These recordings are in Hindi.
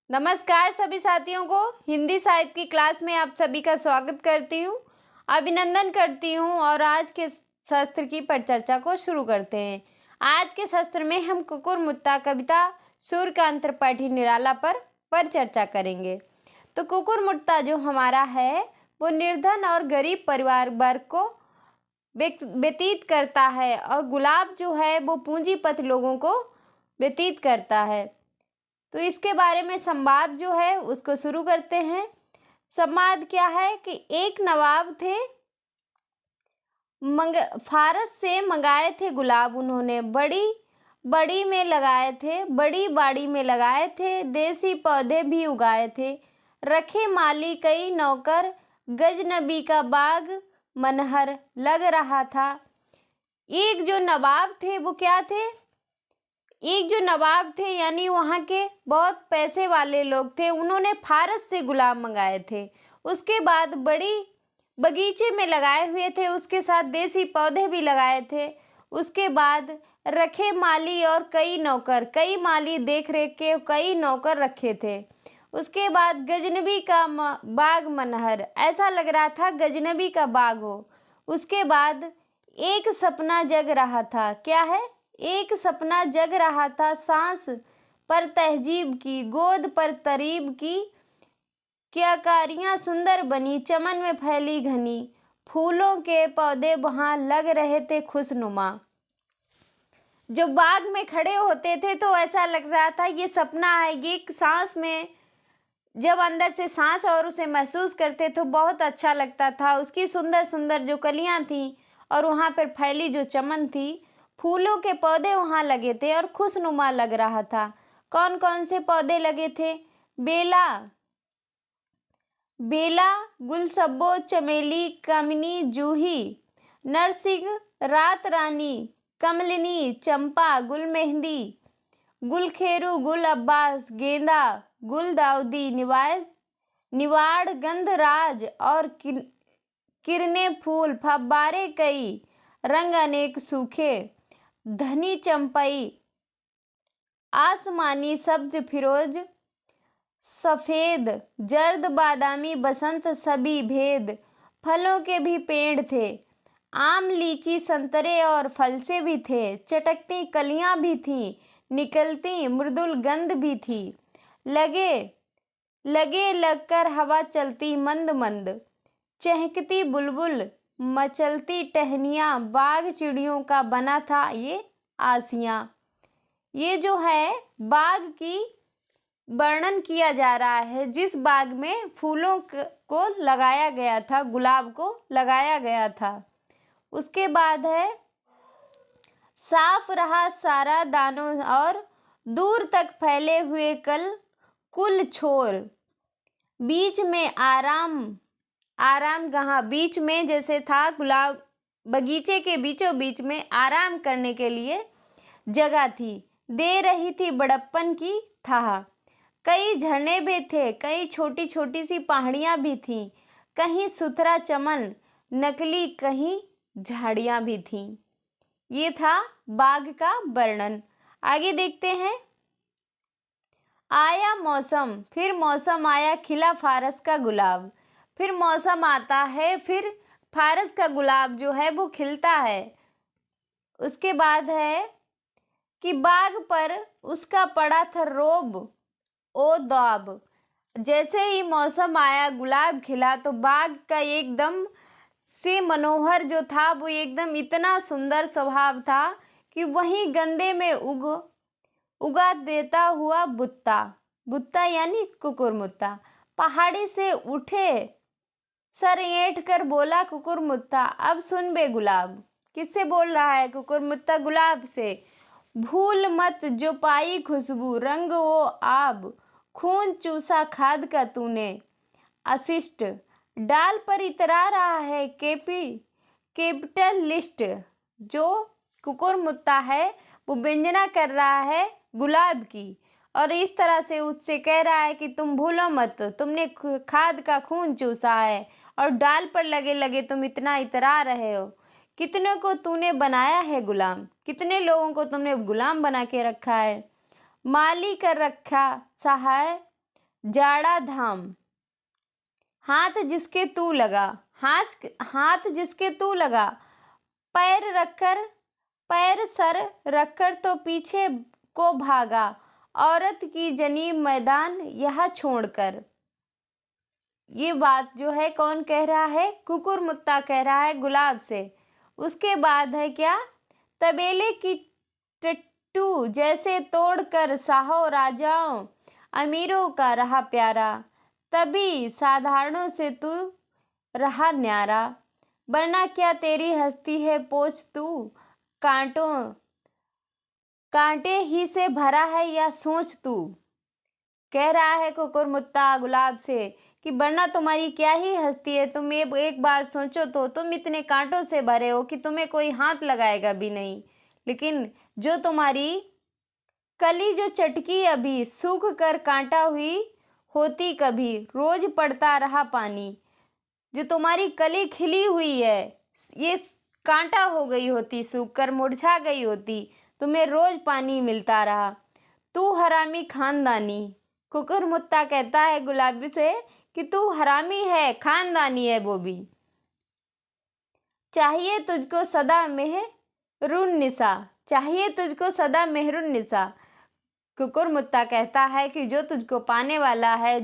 नमस्कार सभी साथियों को। हिंदी साहित्य की क्लास में आप सभी का स्वागत करती हूँ, अभिनंदन करती हूँ और आज के शास्त्र की परिचर्चा को शुरू करते हैं। आज के शास्त्र में हम कुकुरमुत्ता कविता सूर्यकांत त्रिपाठी निराला पर परिचर्चा करेंगे। तो कुकुरमुत्ता जो हमारा है वो निर्धन और गरीब परिवार वर्ग को व्यतीत करता है और गुलाब जो है वो पूंजीपति लोगों को व्यतीत करता है। तो इसके बारे में संवाद जो है उसको शुरू करते हैं। संवाद क्या है कि एक नवाब थे, फारस से मंगाए थे गुलाब उन्होंने, बड़ी में लगाए थे, बड़ी बाड़ी में लगाए थे, देसी पौधे भी उगाए थे, रखे माली कई नौकर, गजनबी का बाग मनहर लग रहा था। एक जो नवाब थे वो क्या थे, एक जो नवाब थे यानी वहाँ के बहुत पैसे वाले लोग थे, उन्होंने फारस से गुलाब मंगाए थे। उसके बाद बड़ी बगीचे में लगाए हुए थे, उसके साथ देसी पौधे भी लगाए थे। उसके बाद रखे माली और कई नौकर, कई माली देख रेख के कई नौकर रखे थे। उसके बाद गजनबी का बाग मनहर, ऐसा लग रहा था गजनबी का बाग हो। उसके बाद एक सपना जग रहा था, क्या है, एक सपना जग रहा था, सांस पर तहजीब की, गोद पर तरीब की, क्या कारियां सुंदर बनी, चमन में फैली घनी, फूलों के पौधे वहां लग रहे थे खुशनुमा। जो बाग में खड़े होते थे तो ऐसा लग रहा था ये सपना है, ये सांस में जब अंदर से सांस और उसे महसूस करते तो बहुत अच्छा लगता था। उसकी सुंदर सुंदर जो कलियां थी और वहाँ पर फैली जो चमन थी, फूलों के पौधे वहाँ लगे थे और खुशनुमा लग रहा था। कौन कौन से पौधे लगे थे, बेला, गुलसब्बो, चमेली, कमनी, जूही, नरसिंह, रात रानी, कमलिनी, चंपा, गुल मेहंदी, गुलखेरू, गुल अब्बास, गेंदा, गुल दाऊदी, निवाड़, गंधराज और किरने फूल, फब्बारे कई, रंग अनेक सूखे, धनी चंपई, आसमानी, सब्ज, फिरोज, सफेद, जर्द, बादामी, बसंत, सभी भेद। फलों के भी पेड़ थे, आम, लीची, संतरे और फल से भी थे। चटकती कलियां भी थीं, निकलती मृदुल गंध भी थी। लगे लगकर हवा चलती मंद मंद, चहकती बुलबुल, मचलती टहनियाँ, बाग चिड़ियों का बना था ये आसियाँ। ये जो है बाग की वर्णन किया जा रहा है, जिस बाग में फूलों को लगाया गया था, गुलाब को लगाया गया था। उसके बाद है साफ रहा सारा दानों और दूर तक फैले हुए कुल छोर, बीच में आराम कहाँ, बीच में जैसे था गुलाब बगीचे के बीचों बीच में आराम करने के लिए जगह थी, दे रही थी बड़प्पन की थाह। कई झरने भी थे, कई छोटी छोटी सी पहाड़ियाँ भी थीं, कहीं सुथरा चमन नकली, कहीं झाड़ियाँ भी थीं। ये था बाग का वर्णन। आगे देखते हैं। आया मौसम, फिर मौसम आया, खिला फारस का गुलाब। फिर मौसम आता है, फिर फारस का गुलाब जो है वो खिलता है। उसके बाद है कि बाग पर उसका पड़ा था रोब ओ दौब। जैसे ही मौसम आया, गुलाब खिला, तो बाग का एकदम से मनोहर जो था वो एकदम इतना सुंदर स्वभाव था कि वहीं गंदे में उगा देता हुआ बुत्ता यानी कुकुरमुत्ता पहाड़ी से उठे, सर ऐंठ कर बोला कुकुरमुत्ता, अब सुन बे गुलाब। किससे बोल रहा है कुकुरमुत्ता? गुलाब से। भूल मत जो पाई खुशबू, रंग वो आब, खून चूसा खाद का तूने अशिष्ट। डाल पर इतरा रहा है कैपिटल लिस्ट। जो कुकुरमुत्ता है वो व्यंजना कर रहा है गुलाब की और इस तरह से उससे कह रहा है कि तुम भूलो मत, तुमने खाद का खून चूसा है और डाल पर लगे लगे तुम इतना इतरा रहे हो। कितने को तूने बनाया है गुलाम, कितने लोगों को तुमने गुलाम बना के रखा है। माली कर रखा सहाय, जाड़ा धाम। हाथ जिसके तू लगा, हाथ जिसके तू लगा, पैर सर रखकर तो पीछे को भागा, औरत की जनी मैदान यह छोड़कर। ये बात जो है कौन कह रहा है? कुकुरमुत्ता कह रहा है गुलाब से। उसके बाद है क्या? तबेले की टट्टू जैसे तोड़कर साहो राजाओं अमीरों का रहा प्यारा, तभी साधारणों से तू रहा न्यारा, वरना क्या तेरी हस्ती है पोछ तू, कांटे ही से भरा है या सोच तू। कह रहा है कुकुरमुत्ता गुलाब से कि वरना तुम्हारी क्या ही हस्ती है, तुम ये एक बार सोचो तो तुम इतने कांटों से भरे हो कि तुम्हें कोई हाथ लगाएगा भी नहीं। लेकिन जो तुम्हारी कली जो चटकी अभी सूख कर कांटा हुई होती कभी, रोज पड़ता रहा पानी। जो तुम्हारी कली खिली हुई है ये कांटा हो गई होती, सूख कर मुरझा गई होती, तुम्हें रोज पानी मिलता रहा। तू हरामी खानदानी। कुकुरमुत्ता कहता है गुलाबी से कि तू हरामी है, खानदानी है वो भी। चाहिए तुझको सदा मेहरुन निसा, चाहिए तुझको सदा मेहरुन निसा। कुकुरमुत्ता कहता है कि जो तुझको पाने वाला है,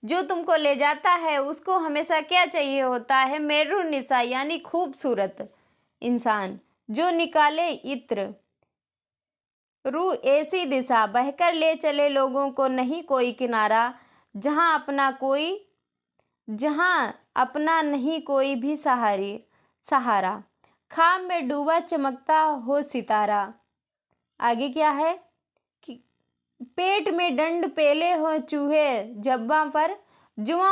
जो तुमको ले जाता है, उसको हमेशा क्या चाहिए होता है? मेहरुन निसा यानी खूबसूरत इंसान, जो निकाले इत्र रू ऐसी दिशा, बहकर ले चले लोगों को नहीं कोई किनारा, जहाँ अपना नहीं कोई भी सहारा, खाम में डूबा चमकता हो सितारा। आगे क्या है कि पेट में डंड पेले हो चूहे, जुबां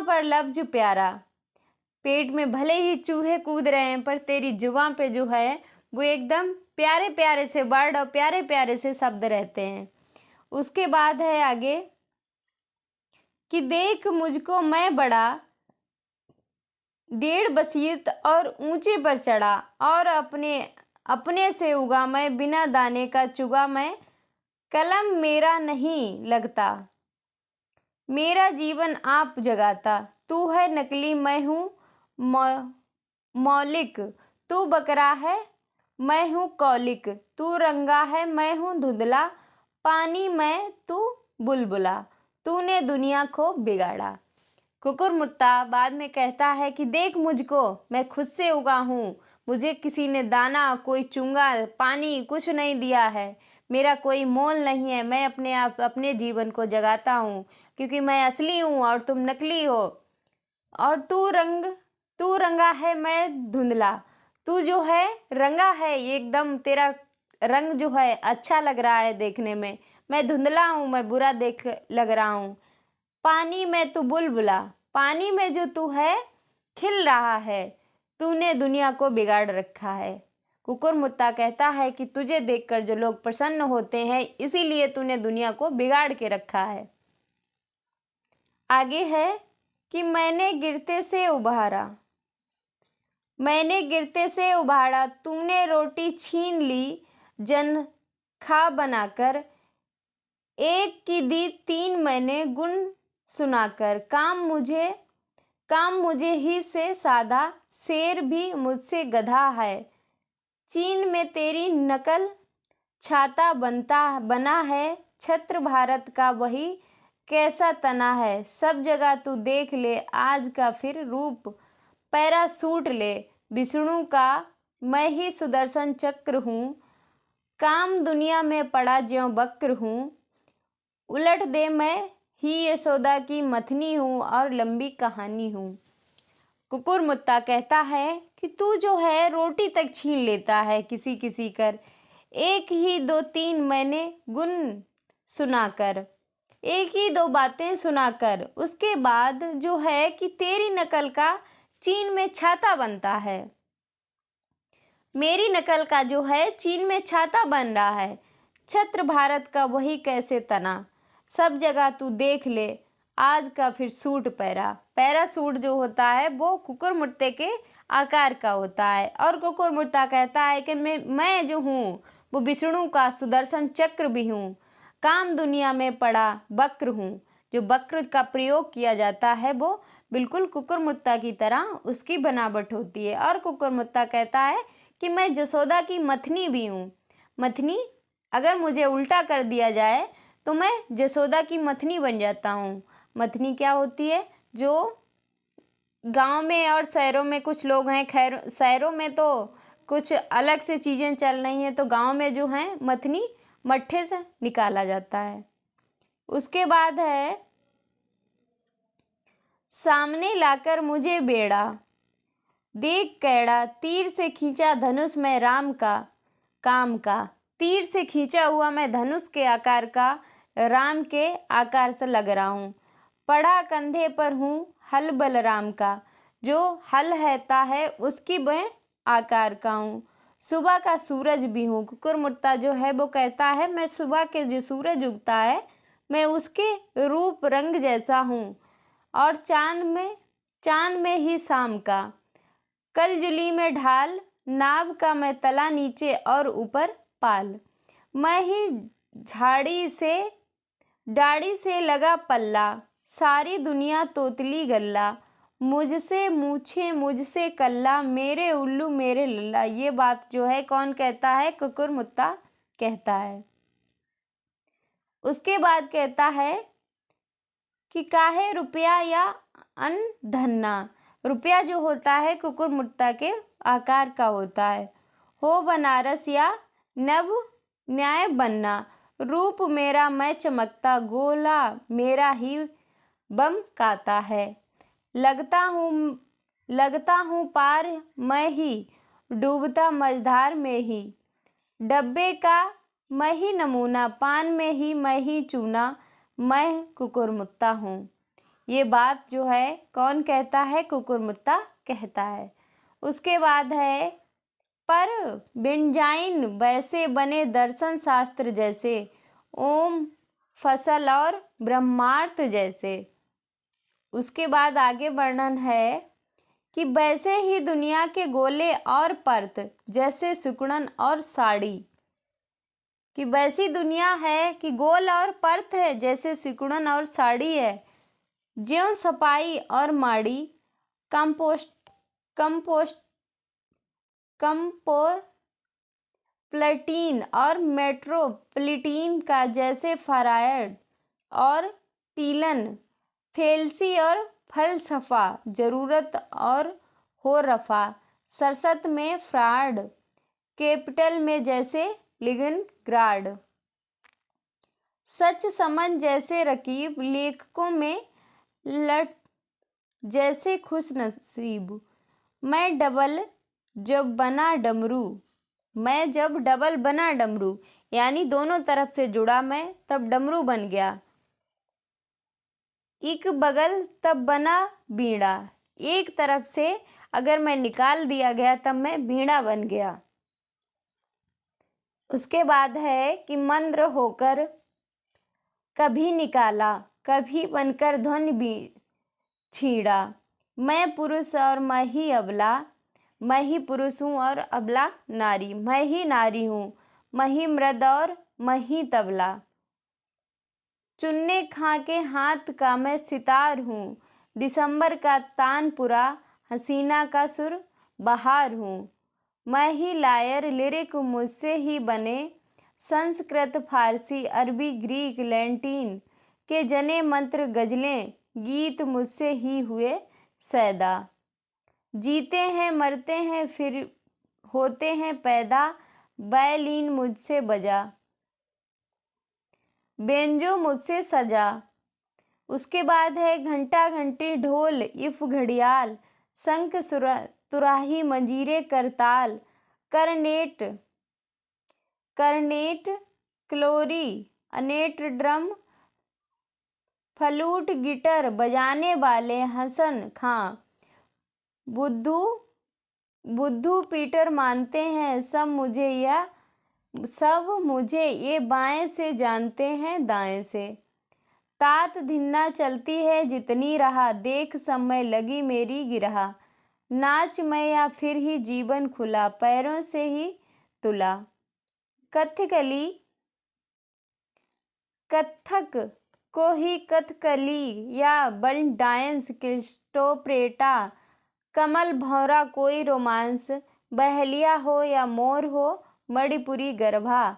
पर लफ्ज प्यारा। पेट में भले ही चूहे कूद रहे हैं पर तेरी जुबां पे जो है वो एकदम प्यारे प्यारे से वर्ड और प्यारे प्यारे से शब्द रहते हैं। उसके बाद है आगे कि देख मुझको मैं बड़ा 1.5 बसीत और ऊंचे पर चढ़ा, और अपने से उगा मैं, बिना दाने का चुगा मैं, कलम मेरा नहीं लगता, मेरा जीवन आप जगाता। तू है नकली मैं हूँ मौलिक, तू बकरा है मैं हूँ कौलिक, तू रंगा है मैं हूँ धुंधला, पानी मैं तू बुलबुला, तूने दुनिया को बिगाड़ा। कुकुरमुत्ता बाद में कहता है कि देख मुझको, मैं खुद से उगा हूँ, मुझे किसी ने दाना, कोई चुंगा, पानी कुछ नहीं दिया है, मेरा कोई मोल नहीं है, मैं अपने जीवन को जगाता हूँ, क्योंकि मैं असली हूँ और तुम नकली हो। और तू रंगा है मैं धुंधला, तू जो है रंगा है, ये एकदम तेरा रंग जो है अच्छा लग रहा है देखने में, मैं धुंधला हूँ, मैं बुरा लग रहा हूँ। पानी में तू बुलबुला, पानी में जो तू है खिल रहा है, तूने दुनिया को बिगाड़ रखा है। कुकुरमुत्ता कहता है कि तुझे देखकर जो लोग प्रसन्न होते हैं, इसीलिए तूने दुनिया को बिगाड़ के रखा है। आगे है कि मैंने गिरते से उभारा, तूने रोटी छीन ली जन खा बनाकर, एक की दी 3 मैंने गुण सुनाकर, काम मुझे ही से साधा, शेर भी मुझसे गधा है, चीन में तेरी नकल छाता बना है, छत्र भारत का वही कैसा तना है, सब जगह तू देख ले आज का फिर रूप, पैरासूट ले विष्णु का मैं ही सुदर्शन चक्र हूँ, काम दुनिया में पड़ा ज्यों बक्र हूँ, उलट दे मैं ही यशोदा की मथनी हूँ और लंबी कहानी हूँ। कुकुरमुत्ता कहता है कि तू जो है रोटी तक छीन लेता है किसी किसी कर, एक ही 2-3 मैंने गुण सुनाकर, एक ही 2 बातें सुनाकर, उसके बाद जो है कि तेरी नकल का चीन में छाता बनता है, मेरी नकल का जो है चीन में छाता बन रहा है, छत्र भारत का वही कैसे तना, सब जगह तू देख ले आज का फिर सूट पैरासूट जो होता है वो कुकुरमुत्ते के आकार का होता है। और कुकुरमुत्ता कहता है कि मैं जो हूँ वो विष्णु का सुदर्शन चक्र भी हूँ, काम दुनिया में पड़ा बक्र हूँ, जो वक्र का प्रयोग किया जाता है वो बिल्कुल कुकुरमुत्ता की तरह उसकी बनावट होती है। और कुकुरमुत्ता कहता है कि मैं जसोदा की मथनी भी हूँ। मथनी, अगर मुझे उल्टा कर दिया जाए तो मैं जसोदा की मथनी बन जाता हूँ। मथनी क्या होती है? जो गांव में और शहरों में कुछ लोग हैं, खैर शहरों में तो कुछ अलग से चीज़ें चल रही हैं, तो गांव में जो हैं मथनी मट्ठे से निकाला जाता है। उसके बाद है सामने लाकर मुझे बेड़ा, देख कैड़ा, तीर से खींचा धनुष में राम का काम का। तीर से खींचा हुआ मैं धनुष के आकार का राम के आकार से लग रहा हूँ। पड़ा कंधे पर हूँ हल बलराम का, जो हल हैता है उसकी मैं आकार का हूँ। सुबह का सूरज भी हूँ। कुकुरमुत्ता जो है वो कहता है मैं सुबह के जो सूरज उगता है मैं उसके रूप रंग जैसा हूँ। और चांद में ही शाम का, कलजुली में ढाल, नाव का मैं तला नीचे और ऊपर पाल। मैं ही डाड़ी से लगा पल्ला, सारी दुनिया तोतली गल्ला। मुझसे मूछे मुझसे कल्ला, मेरे उल्लू मेरे लल्ला। ये बात जो है कौन कहता है? कुकुरमुत्ता कहता है। उसके बाद कहता है कि काहे रुपया या अन धन्ना। रुपया जो होता है कुकुरमुत्ता के आकार का होता है। हो बनारस या नव न्याय बनना, रूप मेरा मैं चमकता, गोला मेरा ही बम काता है। लगता हूँ पार मैं ही, डूबता मझधार में ही। डब्बे का मैं ही नमूना, पान में ही मैं ही चूना, मैं कुकुरमुत्ता हूँ। ये बात जो है कौन कहता है? कुकुरमुत्ता कहता है। उसके बाद है पर बिनजाइन वैसे बने दर्शन शास्त्र जैसे, ओम फसल और ब्रह्मार्थ जैसे। उसके बाद आगे वर्णन है कि वैसे ही दुनिया के गोले और परत जैसे सुकड़न और साड़ी। कि वैसी दुनिया है कि गोल और परत है जैसे सिकुड़न और साड़ी है। ज्यों सपाई और माड़ी, कंपोस्ट कंपोस्ट कंपोप्लेटीन और मेट्रोप्लिटीन का जैसे फरायड और टीलन, फेलसी और फलसफा, जरूरत और हो रफा, सरसत में फ्राड, कैपिटल में जैसे लिगनग्राड। सच समझ जैसे रकीब, लेखकों में लट जैसे खुश नसीब। मैं जब डबल बना डमरू, यानी दोनों तरफ से जुड़ा मैं तब डमरू बन गया। एक बगल तब बना बीड़ा, एक तरफ से अगर मैं निकाल दिया गया तब मैं बीड़ा बन गया। उसके बाद है कि मंद्र होकर कभी निकाला, कभी बनकर ध्वनि भी छीड़ा। मैं पुरुष और मैं ही अबला, मैं ही पुरुष हूँ और अबला नारी। मैं ही नारी हूँ, मैं ही मृद और मैं ही तबला। चुन्ने खां के हाथ का मैं सितार हूँ, दिसंबर का तानपुरा, हसीना का सुर बहार हूँ। मैं ही लायर लिरिक मुझसे ही बने, संस्कृत फारसी अरबी ग्रीक लैटिन के जने मंत्र गजलें गीत मुझसे ही हुए सैदा। जीते हैं मरते हैं फिर होते हैं पैदा, बैलीन मुझसे बजा, बेंजो मुझसे सजा। उसके बाद है घंटा घंटी ढोल इफ घड़ियाल, शंख तुराही मंजीरे करताल, करनेट क्लोरी अनेट ड्रम, फ्लूट गिटर बजाने वाले हसन खां। बुद्धू पीटर मानते हैं सब मुझे ये बाएं से जानते हैं दाएं से। तात धिन्ना चलती है जितनी रहा, देख समय लगी मेरी गिरहा। नाच मैं या फिर ही जीवन खुला, पैरों से ही तुला। कथक कोही कथकली या बल डांस क्रिस्टोप्रेटा, कमल भौरा कोई रोमांस, बहलिया हो या मोर हो, मणिपुरी गरबा,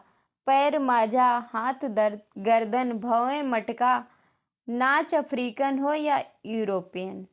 पैर माझा हाथ दर्द गर्दन भवें मटका, नाच अफ्रीकन हो या यूरोपियन।